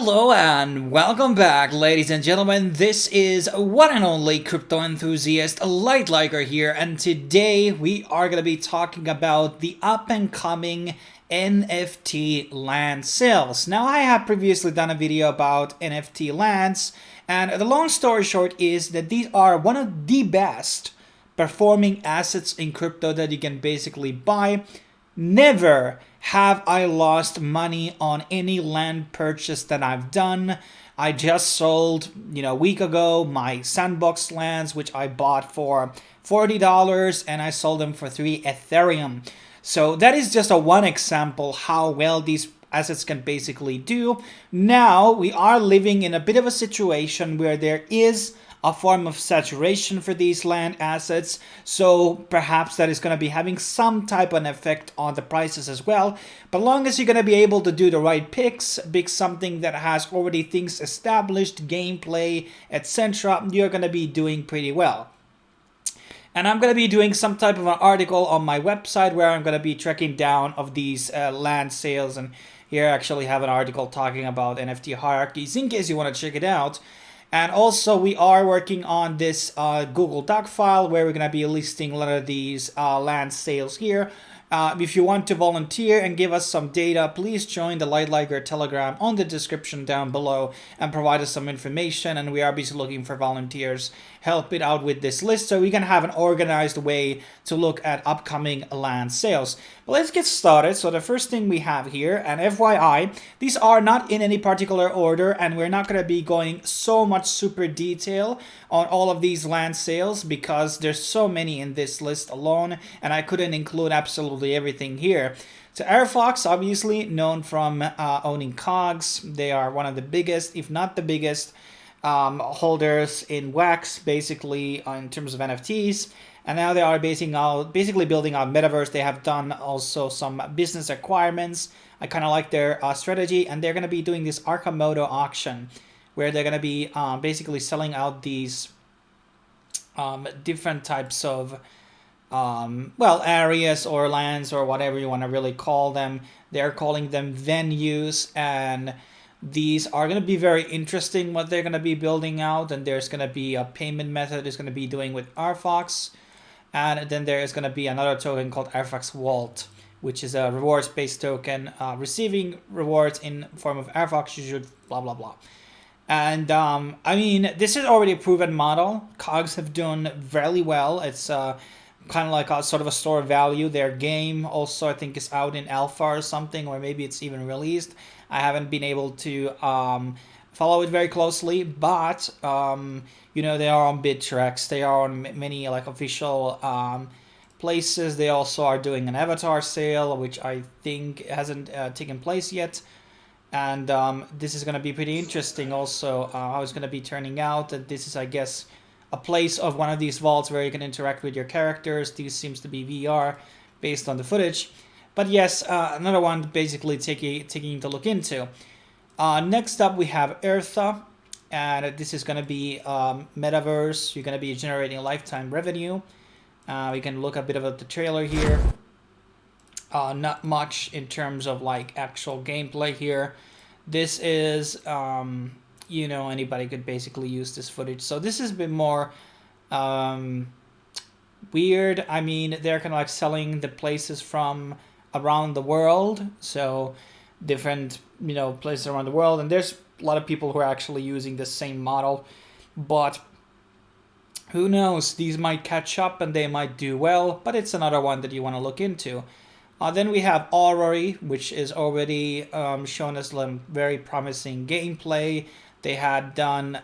Hello and welcome back, ladies and gentlemen. This is one and only crypto enthusiast Light Liker here, and today we are going to be talking about the up and coming NFT land sales. Now, I have previously done a video about NFT lands, and the long story short is that these are one of the best performing assets in crypto that you can basically buy. Never have I lost money on any land purchase that I've done. I just sold, a week ago my sandbox lands, which I bought for $40, and I sold them for 3 Ethereum. So that is just a one example how well these assets can basically do. Now we are living in a bit of a situation where there is a form of saturation for these land assets, so perhaps that is going to be having some type of an effect on the prices as well. But long as you're going to be able to do the right picks, pick something that has already things established, gameplay, etc., you're going to be doing pretty well. And I'm going to be doing some type of an article on my website where I'm going to be tracking down of these land sales, and here I actually have an article talking about NFT hierarchies in case you want to check it out. And also we are working on this Google Doc file where we're going to be listing a lot of these land sales here. If you want to volunteer and give us some data, please join the Light Liker Telegram on the description down below and provide us some information. And we are busy looking for volunteers. Help it out with this list so we can have an organized way to look at upcoming land sales. But let's get started. So the first thing we have here, and FYI, these are not in any particular order, and we're not going to be going so much super detail on all of these land sales because there's so many in this list alone, and I couldn't include absolutely everything here. So RFox, obviously known from owning COGS, they are one of the biggest, if not the biggest, holders in wax, basically in terms of NFTs. And now they are basically building out Metaverse. They have done also some business requirements. I kind of like their strategy, and they're going to be doing this Arkamoto auction where they're going to be basically selling out these different types of areas or lands or whatever you want to really call them. They're calling them venues, and these are going to be very interesting what they're going to be building out. And there's going to be a payment method is going to be doing with RFox. And then there is going to be another token called RFox Vault, which is a rewards-based token, receiving rewards in form of RFox. You should blah, blah, blah. And I mean, this is already a proven model. COGS have done very well. It's kind of like a sort of a store of value. Their game also, I think, is out in alpha or something, or maybe it's even released. I haven't been able to follow it very closely, but they are on Bittrex. They are on many official places. They also are doing an avatar sale, which I think hasn't taken place yet. And this is going to be pretty interesting also how it's going to be turning out. And this is, I guess, a place of one of these vaults where you can interact with your characters. This seems to be VR based on the footage. But yes, another one basically taking to look into. Next up, we have Ertha, and this is going to be Metaverse. You're going to be generating lifetime revenue. We can look a bit of the trailer here. Not much in terms of actual gameplay here. This is, anybody could basically use this footage. So this is a bit more weird. I mean, they're kind of selling the places from around the world. So different, places around the world. And there's a lot of people who are actually using the same model. But who knows? These might catch up and they might do well. But it's another one that you want to look into. Then we have Arry, which is already shown us very promising gameplay. They had done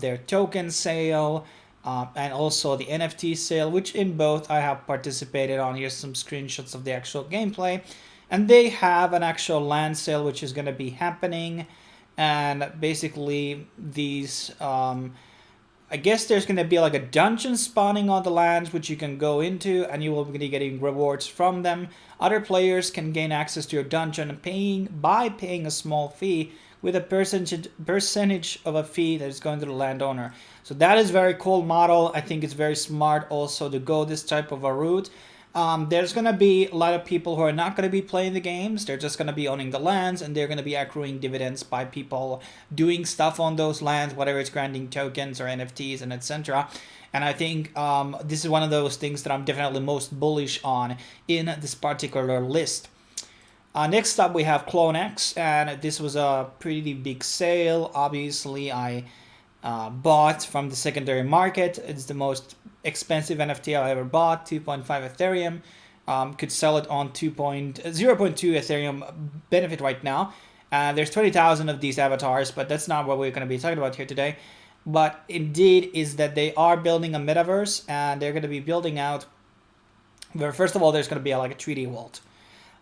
their token sale and also the NFT sale, which in both I have participated on. Here's some screenshots of the actual gameplay. And they have an actual land sale, which is going to be happening. And basically these, I guess there's going to be a dungeon spawning on the lands, which you can go into, and you will be getting rewards from them. Other players can gain access to your dungeon by paying a small fee with a percentage of a fee that is going to the landowner. So that is very cool model. I think it's very smart also to go this type of a route. There's going to be a lot of people who are not going to be playing the games. They're just going to be owning the lands, and they're going to be accruing dividends by people doing stuff on those lands, whether it's granting tokens or NFTs and etc. And I think this is one of those things that I'm definitely most bullish on in this particular list. Next up, we have Clonex, and this was a pretty big sale. Obviously, I bought from the secondary market. It's the most expensive NFT I ever bought, 2.5 Ethereum. Could sell it on 0.2 Ethereum benefit right now. There's 20,000 of these avatars, but that's not what we're going to be talking about here today. But indeed is that they are building a metaverse, and they're going to be building out where, first of all, there's going to be like a 3D vault.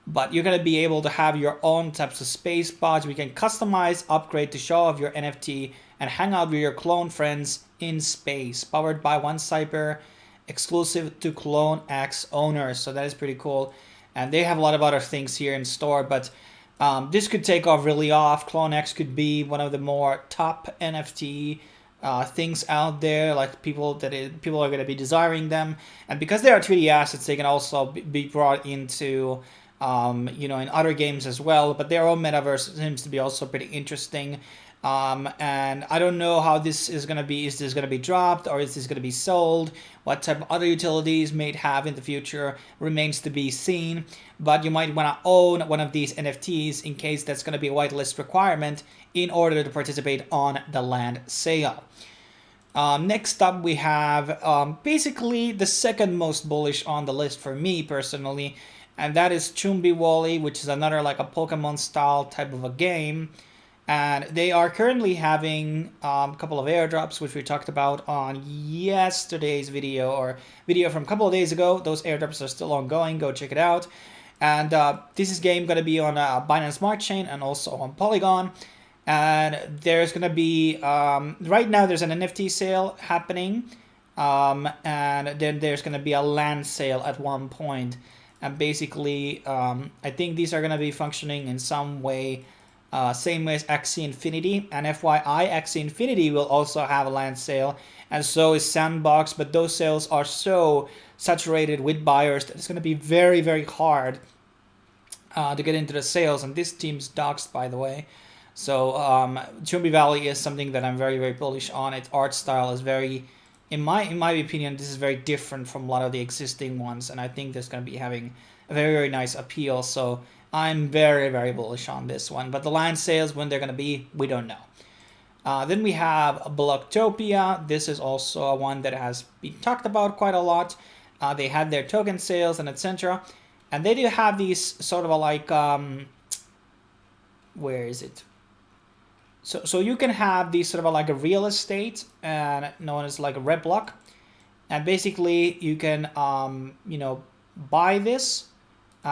But you're going to be able to have your own types of space pods. We can customize, upgrade to show off your NFT, and hang out with your clone friends in space, powered by one Cyber, exclusive to Clonex owners. So that is pretty cool. And they have a lot of other things here in store, but this could take off really off. Clonex could be one of the more top NFT things out there, like people are going to be desiring them. And because they are 3D assets, they can also be brought into in other games as well, but their own metaverse seems to be also pretty interesting. And I don't know how this is going to be. Is this going to be dropped, or is this going to be sold? What type of other utilities may it have in the future remains to be seen. But you might want to own one of these NFTs in case that's going to be a whitelist requirement in order to participate on the land sale. Next up, we have basically the second most bullish on the list for me personally, and that is Chumbi Valley, which is another like a Pokemon style type of a game. And they are currently having a couple of airdrops, which we talked about on yesterday's video, or video from a couple of days ago. Those airdrops are still ongoing. Go check it out. And this is game going to be on Binance Smart Chain and also on Polygon. And there's going to be, right now there's an NFT sale happening. And then there's going to be a land sale at one point. And basically, I think these are going to be functioning in some way, same way as Axie Infinity. And FYI, Axie Infinity will also have a land sale, and so is Sandbox. But those sales are so saturated with buyers that it's going to be very, very hard to get into the sales. And this team's doxed, by the way. So Chumbi Valley is something that I'm very, very bullish on. Its art style is very... In my opinion, this is very different from a lot of the existing ones, and I think this is going to be having a very, very nice appeal. So I'm very, very bullish on this one. But the land sales, when they're going to be, we don't know. Then we have Blocktopia. This is also a one that has been talked about quite a lot. They had their token sales and etc. And they do have these sort of like... where is it? So you can have these sort of like a real estate, and known as like a red block, and basically you can buy this.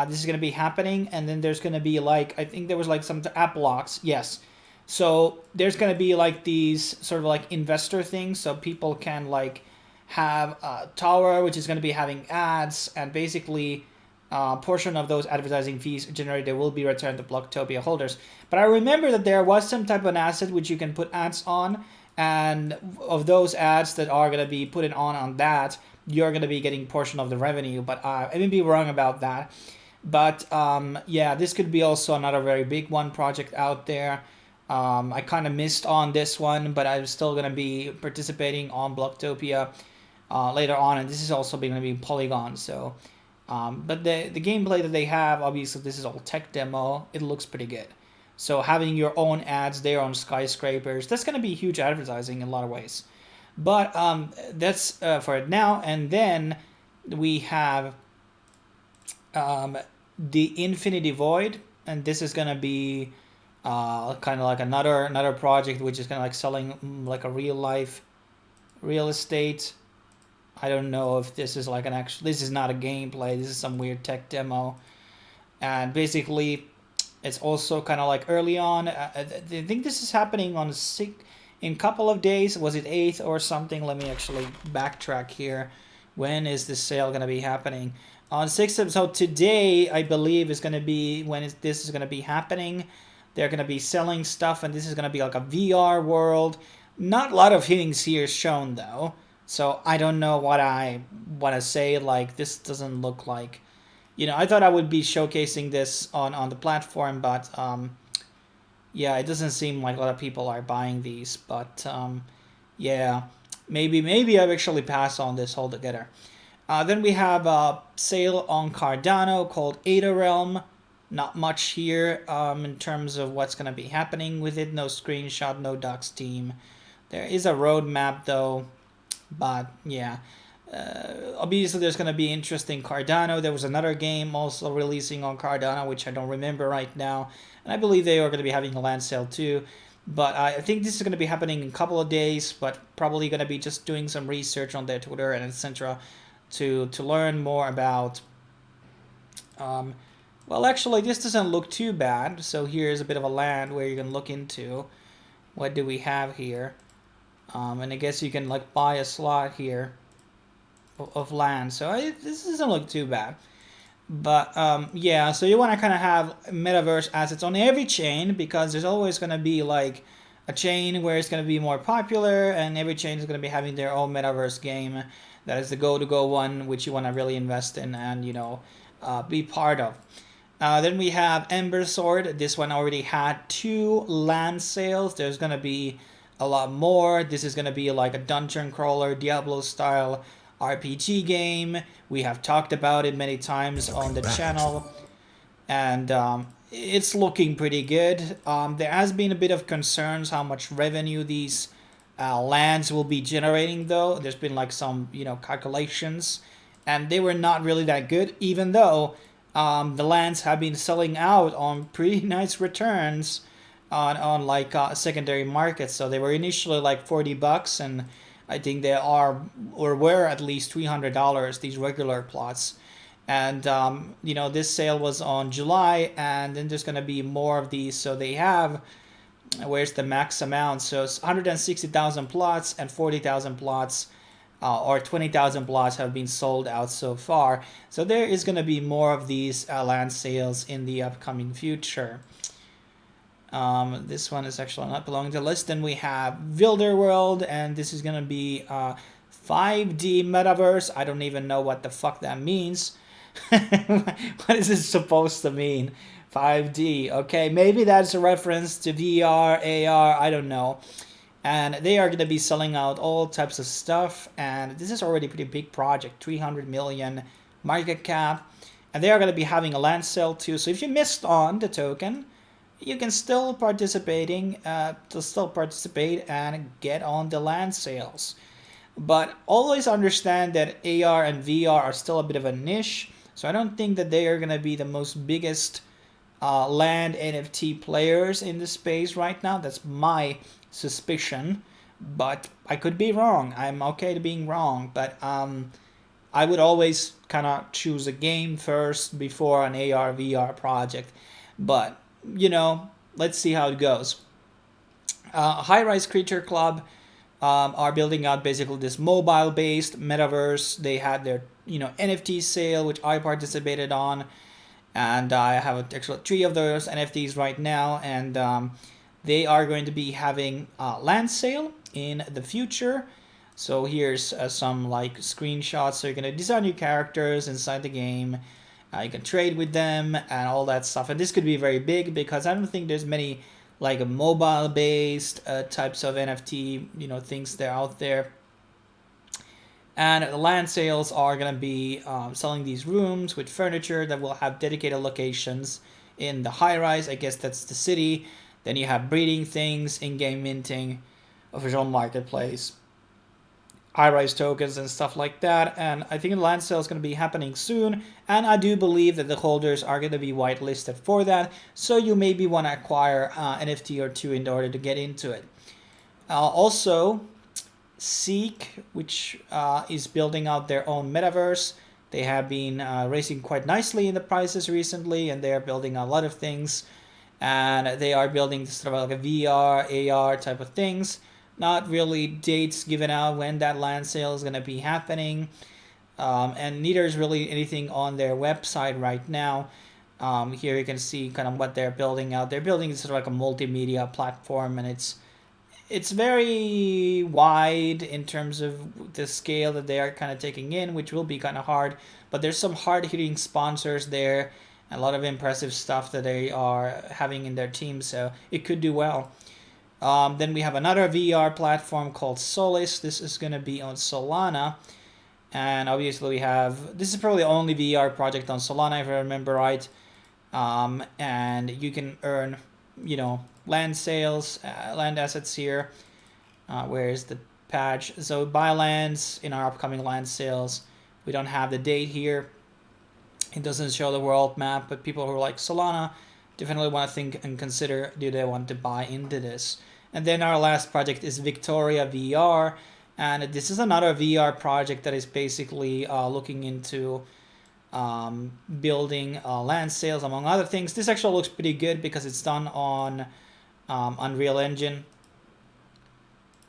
This is going to be happening, and then there's going to be like, I think there was like some app blocks. Yes, so there's going to be like these sort of like investor things, so people can like have a tower which is going to be having ads, and basically portion of those advertising fees generated will be returned to Blocktopia holders. But I remember that there was some type of an asset which you can put ads on, and of those ads that are going to be put on that, you're going to be getting portion of the revenue. But I may be wrong about that. But yeah, this could be also another very big one project out there. I kind of missed on this one, but I'm still going to be participating on Blocktopia later on, and this is also going to be Polygon. So but the gameplay that they have, obviously this is all tech demo, it looks pretty good. So having your own ads there on skyscrapers, that's going to be huge advertising in a lot of ways. But that's for it now. And then we have the Infinity Void, and this is going to be kind of like another project which is kind of like selling like a real life real estate. I don't know if this is like this is not a gameplay, this is some weird tech demo. And basically it's also kind of like early on. I think this is happening on in a couple of days. Was it 8th or something? Let me actually backtrack here. When is this sale going to be happening? On 6th, so today I believe is going to be when this is going to be happening. They're going to be selling stuff, and this is going to be like a VR world. Not a lot of things here shown though. So I don't know what I want to say. Like, this doesn't look like, I thought I would be showcasing this on the platform, but yeah, it doesn't seem like a lot of people are buying these. But yeah, maybe I've actually passed on this altogether. Then we have a sale on Cardano called Ada Realm. Not much here in terms of what's going to be happening with it. No screenshot, no docs team. There is a roadmap though, but yeah. Obviously, there's going to be interesting Cardano. There was another game also releasing on Cardano, which I don't remember right now. And I believe they are going to be having a land sale too. But I think this is going to be happening in a couple of days, but probably going to be just doing some research on their Twitter and etc. to learn more about. Well, actually, this doesn't look too bad. So here's a bit of a land where you can look into. What do we have here? And I guess you can like buy a slot here of land. So this doesn't look too bad. But yeah, so you want to kind of have Metaverse assets on every chain, because there's always going to be like a chain where it's going to be more popular, and every chain is going to be having their own Metaverse game that is the go-to-go one, which you want to really invest in and be part of. Then we have Ember Sword. This one already had 2 land sales. There's going to be a lot more. This is going to be like a dungeon crawler, Diablo style RPG game. We have talked about it many times on the channel, and it's looking pretty good. There has been a bit of concerns how much revenue these lands will be generating, though. There's been like some calculations, and they were not really that good, even though the lands have been selling out on pretty nice returns on like secondary markets. So they were initially like $40, and I think they are or were at least $300, these regular plots. And this sale was on July, and then there's going to be more of these. So they have, where's the max amount? So it's 160,000 plots and 40,000 plots or 20,000 plots have been sold out so far. So there is going to be more of these land sales in the upcoming future. This one is actually not belonging to the list. Then we have Wilderworld, and this is going to be 5D Metaverse. I don't even know what the fuck that means. What is this supposed to mean? 5D. Okay, maybe that's a reference to VR, AR, I don't know. And they are going to be selling out all types of stuff. And this is already a pretty big project, 300 million market cap. And they are going to be having a land sale too. So if you missed on the token, you can still participate and get on the land sales. But always understand that AR and VR are still a bit of a niche. So I don't think that they are going to be the most biggest land NFT players in the space right now. That's my suspicion, but I could be wrong. I'm okay to being wrong, but I would always kind of choose a game first before an AR VR project. But let's see how it goes. High Rise Creature Club are building out basically this mobile-based metaverse. They had their NFT sale, which I participated on, and I have actually 3 of those NFTs right now, and they are going to be having a land sale in the future. So here's some like screenshots. So you're going to design your characters inside the game. You can trade with them and all that stuff. And this could be very big, because I don't think there's many like mobile-based types of NFT things that are out there. And the land sales are going to be selling these rooms with furniture that will have dedicated locations in the high rise. I guess that's the city. Then you have breeding things, in-game minting, official marketplace, high-rise tokens and stuff like that. And I think the land sale is going to be happening soon. And I do believe that the holders are going to be whitelisted for that. So you maybe want to acquire NFT or 2 in order to get into it. Also, Seek, which is building out their own metaverse. They have been racing quite nicely in the prices recently, and they are building a lot of things. And they are building sort of like a VR, AR type of things. Not really dates given out when that land sale is going to be happening. And neither is really anything on their website right now. Here you can see kind of what they're building out. They're building sort of like a multimedia platform, and it's it's very wide in terms of the scale that they are kind of taking in, which will be kind of hard. But there's some hard-hitting sponsors there, a lot of impressive stuff that they are having in their team, so it could do well. Then we have another VR platform called Solace. This is going to be on Solana. And obviously we have, this is probably the only VR project on Solana, if I remember right. And you can earn, you know, land sales, land assets here. Where is the patch? So buy lands in our upcoming land sales. We don't have the date here. It doesn't show the world map, but people who are like Solana definitely want to think and consider, do they want to buy into this? And then our last project is Victoria VR. And this is another VR project that is basically looking into building land sales, among other things. This actually looks pretty good because it's done on Unreal Engine.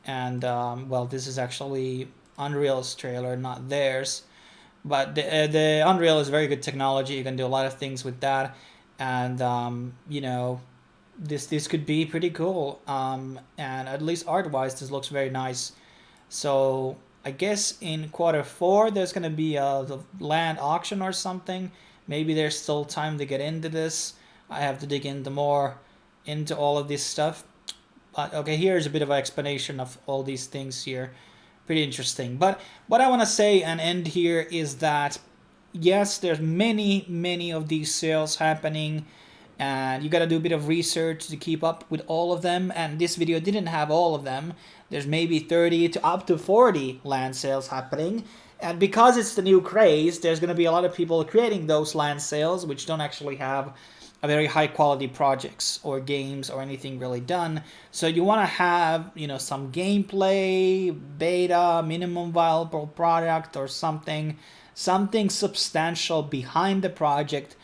And, well, this is actually Unreal's trailer, not theirs. But the Unreal is very good technology. You can do a lot of things with that. And, you know, this could be pretty cool. And at least art-wise, this looks very nice. So I guess in Q4 there's going to be the land auction or something. Maybe there's still time to get into this. I have to dig into more into all of this stuff. But okay, here's a bit of an explanation of all these things here. Pretty interesting. But what I want to say and end here is that yes, there's many of these sales happening. And you got to do a bit of research to keep up with all of them. And this video didn't have all of them. There's maybe 30 to up to 40 land sales happening. And because it's the new craze, there's going to be a lot of people creating those land sales, which don't actually have a very high quality projects or games or anything really done. So you want to have, you know, some gameplay, beta, minimum viable product or something substantial behind the project.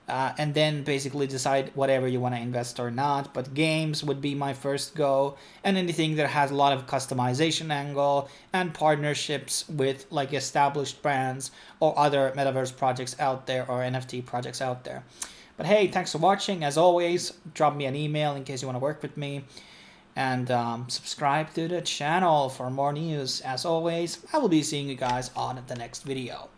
And then basically decide whatever you want to invest or not. But games would be my first go, and anything that has a lot of customization angle and partnerships with like established brands or other metaverse projects out there or NFT projects out there. But hey, thanks for watching. As always, drop me an email in case you want to work with me, and subscribe to the channel for more news. As always, I will be seeing you guys on the next video.